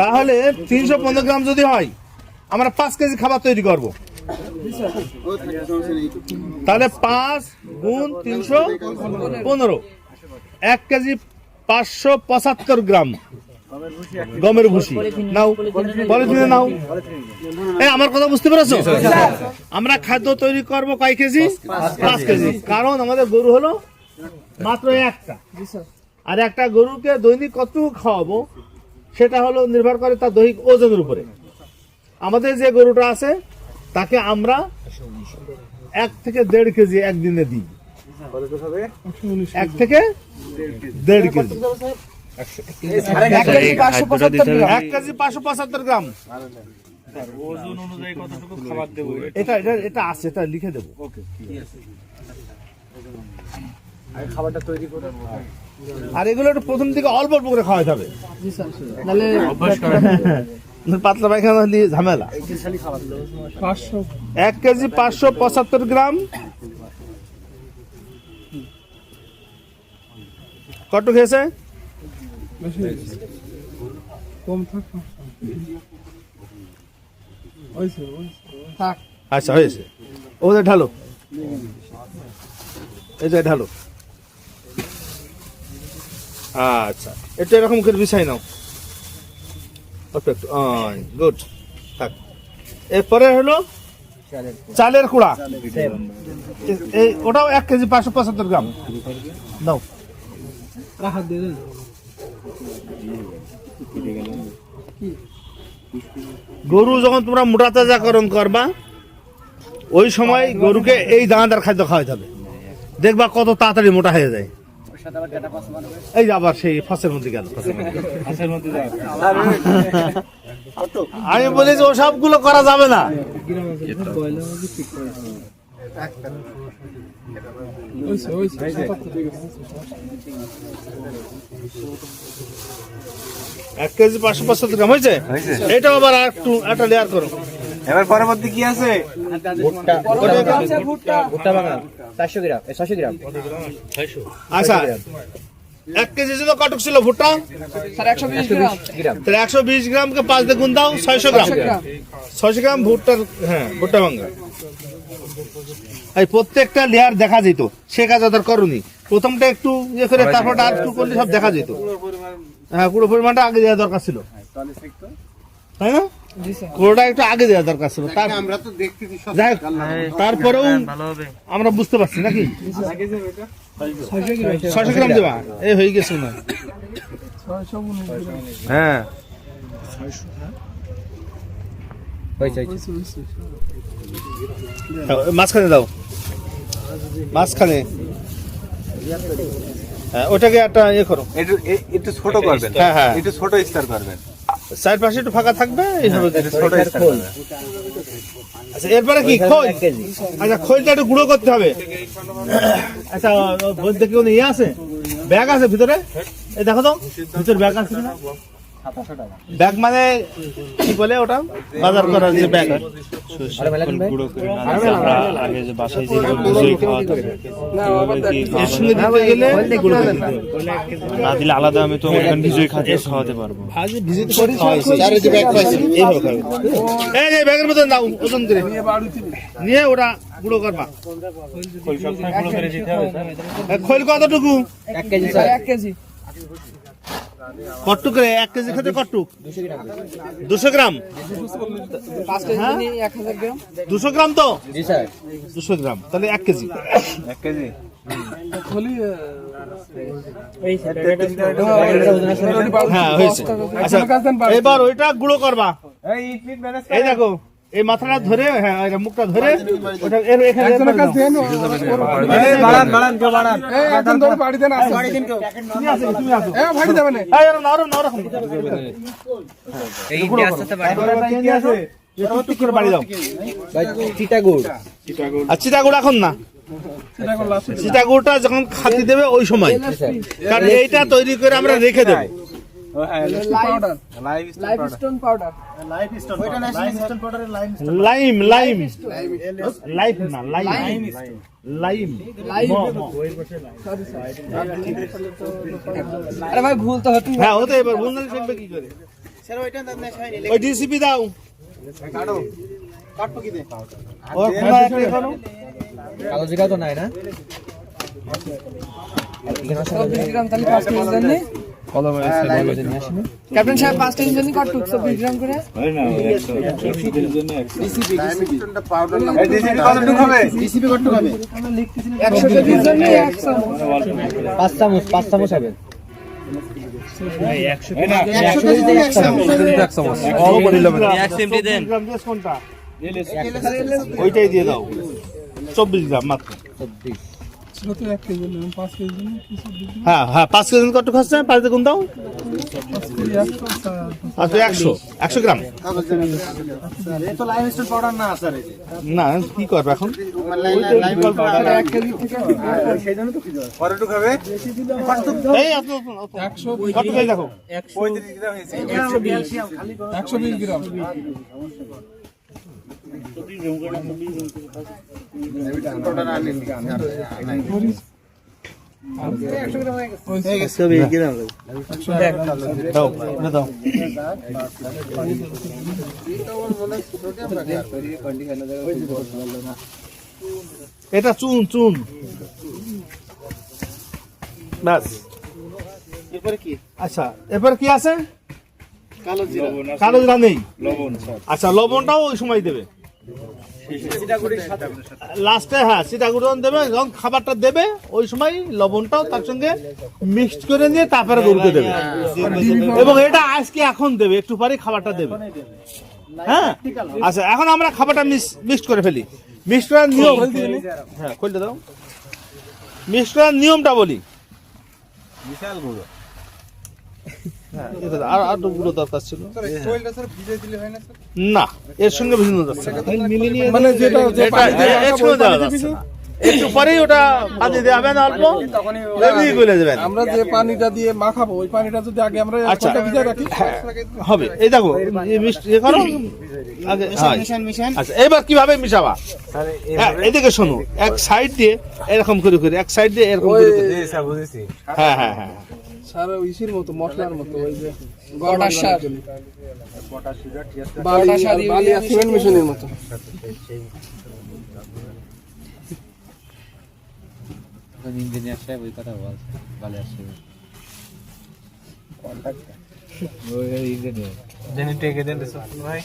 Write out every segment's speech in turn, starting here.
তাহলে 315 গ্রাম যদি হয় আমরা 5 কেজি খাবার তৈরি করব। তাহলে 5 গুণ 315 1 কেজি 575 গ্রাম গমের ভুসি নাও, পলিথিনে নাও। আমার কথা বুঝতে পেরেছো? আমরা খাদ্য তৈরি করব কয় কেজি? 5 কেজি। কারণ আমাদের গরু হলো মাত্র একটা, আর একটা গরুকে দৈনিক কতটুকু খাওয়াবো সেটা হলো নির্ভর করে তার দৈহিক ওজনের উপরে। আমাদের যে গরুটা আছে তাকে আমরা 1 থেকে 1.5 কেজি একদিনে দিই। 1 থেকে 1.5 কেজি। 1 কেজি 575 গ্রাম ওজন অনুযায়ী কতটুকু খাবার দেবো? এটা আছে, এটা লিখে দেবো। খাবারটা তৈরি করে আর এগুলো একটু প্রথম থেকে অল্প অল্প করে খাওয়াতে হবে, পাতলা পায়খানা দিয়ে ঝামেলা। 1 কেজি 575 গ্রাম কত খেয়েছে? আচ্ছা হয়েছে, ওদের ঢালো, এটা ঢালো। আচ্ছা এটা এরকম করে বিছাই নাও, গুড থাক। এরপরে হলো চালের কুড়া, ওটাও 1 কেজি 575 গ্রাম নাও। গরু যখন তোমরা মোটা তাজাকরণ করবা ওই সময় গরুকে এই দানাদার খাদ্য খাওয়াতে হবে, দেখবা কত তাড়াতাড়ি মোটা হয়ে যায়। এই আবার সেই ফাঁসের মধ্যে গেল। আমি বলি যে ওসবগুলো করা যাবে না। এক কেজি 575 গ্রাম হয়েছে, এটা আবার একটু একটা লেয়ার করো। এবার পরবর্তী কি আছে? ভুট্টা বাঙাল 400 গ্রাম 600 গ্রাম। আচ্ছা 1 কেজি ছিল কটক ছিল ভুট্টা? স্যার 120 গ্রাম। তাহলে 120 গ্রামকে 5 দিয়ে গুণ দাও, 600 গ্রাম। 600 গ্রাম ভুট্টার, হ্যাঁ ভুট্টা ভাঙা। এই প্রত্যেকটা লেয়ার দেখা যেত, সে কাজ ওদের করুনি। প্রথমটা একটু ইয়ে করে তারপর আর একটু করলে সব দেখা যেত। হ্যাঁ পুরো পরিমাণটা আগে দেওয়া দরকার ছিল, তাই না? পুরোটা একটু আগে দেওয়া দরকার ছিল। তারপরেও আমরা বুঝতে পারছি নাকি 600 গ্রাম দেবা, এই হয়ে গেছে না? হ্যাঁ মাঝখানে দাও, মাঝখানে ওটাকে একটা ইয়ে করো, একটু ছোট করবেন। হ্যাঁ হ্যাঁ একটু ছোট স্তর করবেন, চারপাশে একটু ফাঁকা থাকবে এইভাবে ছোট স্তর করবেন। আচ্ছা এরপরে কি খোল? আচ্ছা খোলটা একটু গুঁড়ো করতে হবে। আচ্ছা বলতে কি ইয়ে আছে, ব্যাগ আছে ভিতরে? এই দেখো তো ভিতরে ব্যাগ আছে কিনা? ব্যাগ মানে কি বলে ওটা, বাজার করার যে ব্যাগ। আগে যে বাসায় যে ভিজিয়ে খাওয়াতে এর সঙ্গে দিতে গেলে না দিলে আলাদা আমি তো ওখানে ভিজিয়ে খাওয়াতে পারবো। এই যে ব্যাগের মধ্যে নাও, ওজন করে নিয়ে ওটা গুঁড়ো করবা। খৈল কতটুকু? 1 কেজি স্যার। 1 কেজি। কট্টু করে 1 কেজি খেতে কট্টু? 200 গ্রাম। 5 কেজি নিয়ে 1000 গ্রাম। 200 গ্রাম তো? জি স্যার। 200 গ্রাম তাহলে 1 কেজি। 1 কেজি হ্যাঁ হয়েছে। আচ্ছা এবার ওইটা গুঁড়ো করবা। এই দেখো এই মাথাটা ধরে, হ্যাঁ মুখটা ধরে ওটা এখানে চিটাগুড় এখন না, চিটাগুড়টা যখন খাতি দেবে ওই সময়, কারণ এইটা তৈরি করে আমরা রেখে দেবো। ও হ্যাঁ powder live life stone powder lime lime life না লাইম লাইম লাইম আরে ভাই ভুল তো হতেই হ্যাঁ ওতে এবার ভুল নালে শিখবে কি করে ওই ডিসিপি দাও ও খোলা একটা এখনো কালো জিরা তো নাই না 24 গ্রাম তাহলে 5 কেজি দেন নি ক্যাপ্টেন সাহেব 5 কেজি দেন নি কত 24 গ্রাম করে এই ডিসিপি কতটুকু হবে? 100 কেজি দেন নি 1 চামচ 5 চামচ হবে 100 কেজি 1 চামচ ও বলিলাম 1 সেমটি দেন কোনটা ওইটাই দিয়ে দাও 24 গ্রাম মাত্র হ্যাঁ হ্যাঁ 5 কেজি কত খাচ্ছে 5 দিয়ে গুণ দাও আচ্ছা 100 গ্রাম না কি করবে এখন কতটুকু হবে? এই আপনি কত কেজি দেখো 35 গ্রাম হয়েছে। 120 গ্রাম দাও না দাও এটা চুন চুন বাস এরপরে কি? আচ্ছা এবার কি আছে কালো জিরা, কালো জিরা নেই লবণ, আচ্ছা লবণটাও ওই সময় দেবে লাস্টে হ্যাঁ সীতাগুড়ন দেবে যখন খাবারটা দেবে ওই সময় লবণটাও তার সঙ্গে মিক্সড করে নিয়ে তারপরে গরুকে দেবে এবং এটা আজকে এখন দেবে একটু পরে খাবারটা দেবে হ্যাঁ আচ্ছা এখন আমরা খাবারটা মিক্সড করে ফেলি মিক্সড করার নিয়ম হ্যাঁ খুলতে দাও মিক্সড করার নিয়মটা বলি বিশাল গুঁড়ো। হ্যাঁ, এটা দাও। আর একটু গুঁড়ো দরকার ছিল না এর সঙ্গে ভিন্ন যাচ্ছে না। মানে যেটা যে এটা পানি দিয়ে এর সঙ্গে দেওয়া যাচ্ছে না। একটু পরেই ওটা পানি দিয়ে হবে না অল্প লেবুই গলে যাবেন আমরা যে পানিটা দিয়ে মাখাবো ওই পানিটা যদি আগে আমরা এক আচ্ছা। ঘন্টা ভিজিয়ে রাখি হবে এই দেখো এই মিষ্টি এ করো আগে হ্যাঁ। আচ্ছা এবার কিভাবে মিশাবা হ্যাঁ এদিকে শোনো এক সাইড দিয়ে এরকম করে করে এক সাইড দিয়ে এরকম করে করে। জি, স্যার, বুঝেছি। হ্যাঁ হ্যাঁ হ্যাঁ সারা ইসির মতো মশলার মতো ওই যে পটাশ সার বালি আর সিমেন্ট মেশিনের মতো জেনে টেকে দেন রে স্যার, ভাই।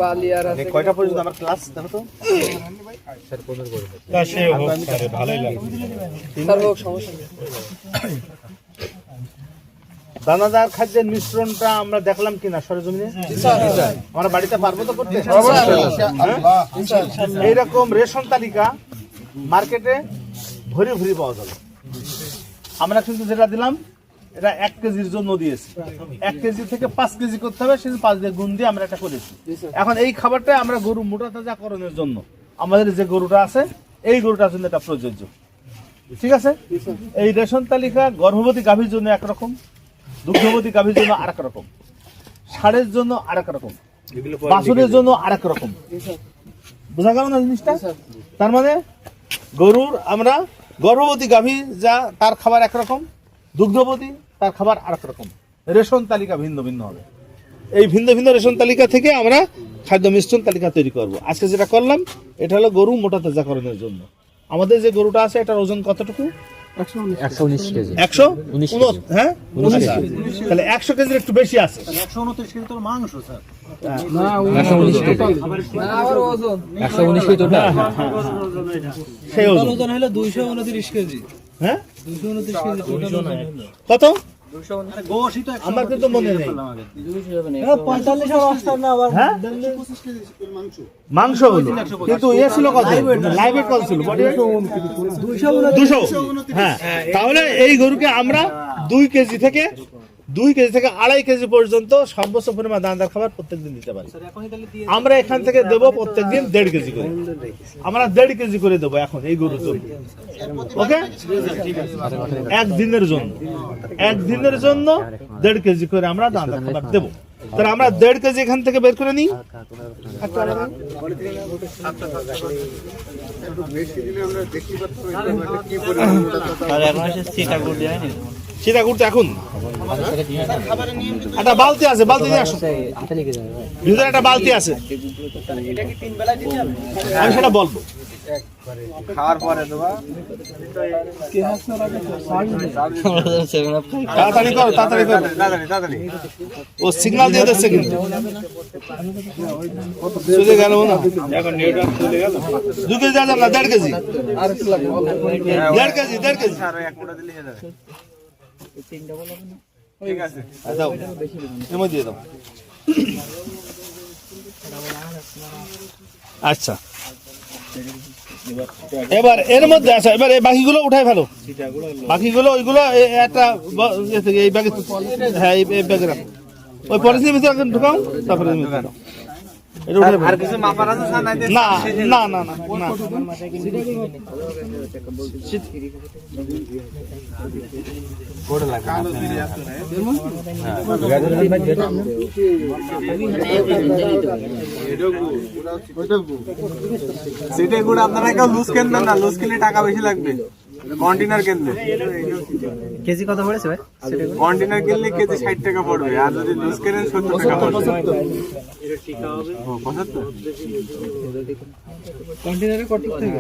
বালি আর আছে কয়টা পর্যন্ত আমার ক্লাস দেখো তো স্যার হোক সমস্যা নেই দানাদার খাদ্যের মিশ্রণটা আমরা দেখলাম কিনা সরেজমিনে আমরা বাড়িতে পারবো তো করতে এইরকম রেশন তালিকা মার্কেটে ভরি ভরি পাওয়া যাবে আমরা কিন্তু যেটা দিলাম এটা 1 কেজির জন্য দিয়েছি 1 কেজি থেকে 5 কেজি করতে হবে সেটা 5 দিয়ে গুণ দিয়ে আমরা এটা করেছি এখন এই খাবারটা আমরা গরু মোটা তাজাকরণের জন্য আমাদের যে গরুটা আছে এই গরুটার জন্য এটা প্রযোজ্য ঠিক আছে এই রেশন তালিকা গর্ভবতী গাভীর জন্য একরকম দুগ্ধবতী গাভীর জন্য আরেক রকম ষাঁড়ের জন্য আরেক রকম বাছুরের জন্য আরেক রকম বোঝা গেল না জিনিসটা তার মানে গরুর আমরা গর্ভবতী গাভী যা তার খাবার একরকম দুগ্ধবতী তার খাবার আরেক রকম রেশন তালিকা ভিন্ন ভিন্ন হবে এই ভিন্ন ভিন্ন রেশন তালিকা থেকে আমরা খাদ্য মিশ্রণ তালিকা তৈরি করব আজকে যেটা করলাম এটা হলো গরু মোটা তাজাকরণের জন্য আমাদের যে গরুটা আছে এটার ওজন কতটুকু 119 কেজি 119 হ্যাঁ 19 তাহলে 100 কেজির একটু বেশি আছে 129 কেজি তোর মাংস স্যার না 119 কেজি না আবার ওজন 119 কেজি টোটাল সেই ওজন ওজন হলো 229 কেজি হ্যাঁ 229 কেজি টোটাল কত গোশই তো আমার কিন্তু মনে নেই। 45 আর 58 না আবার হ্যাঁ 25 কেজি মাংস মাংস হলো, কিন্তু ইয়ে ছিল কত? লাইভ কত ছিল? 200। হ্যাঁ, তাহলে এই গরুকে আমরা 2 কেজি থেকে 2.5 কেজি পর্যন্ত সর্বোচ্চ পরিমাণ দানাদার খাবার প্রত্যেকদিন দিতে পারি। আমরা এখান থেকে দেবো প্রত্যেকদিন 1.5 কেজি করে। আমরা 1.5 কেজি করে দেবো এখন এই গরুর জন্য। ওকে, একদিনের জন্য 1.5 কেজি করে আমরা দানাদার খাবার দেবো। তাহলে আমরা 1.5 কেজি এখান থেকে বের করে নিই। সীতাকুট এখন একটা বালতি আছে, বালতি নিয়ে আসো। ভিতরে একটা বালতি আছে, আমি সেটা বলবো। খাওয়ার পরে দেবা তাড়াতাড়ি করো, তাড়াতাড়ি করো। তাড়াতাড়ি ও সিগন্যাল দিয়ে দিচ্ছে কিন্তু চলে গেল না। এখন নেটওয়ার্ক চলে গেল। 2 কেজি দাম না, 1.5 কেজি। আর একটু লাগবে 1.5 কেজি, 1.5 কেজি। আর এক কোটা দিলে হয়ে যাবে। ঠিক আছে দাও, এমন দিয়ে দাও। আচ্ছা, এবার এর মধ্যে আচ্ছা, এবার এই বাকিগুলো উঠাই ফেলো। বাকিগুলো ওইগুলো একটা এই ব্যাগে, হ্যাঁ এই ব্যাগে রাখো। ওই পলিথিনের ভিতরে একদম ঢুকাও, তারপরে এটা উঠে ফেলো। আর কিছু মাপার আছে স্যার? নাই না না না না না, সেটা গুড় আপনারা কেউ লুজ কিনবেন না, লুজ কিনলে টাকা বেশি লাগবে। কন্টেনার কিনলে কেজি কত পড়েছে ভাই? কন্টেনার কিনলে কেজি 60 টাকা পড়বে, আর যদি লুজ কেনেন 70 টাকা পড়বে। 75 কন্টেনারে কত থেকে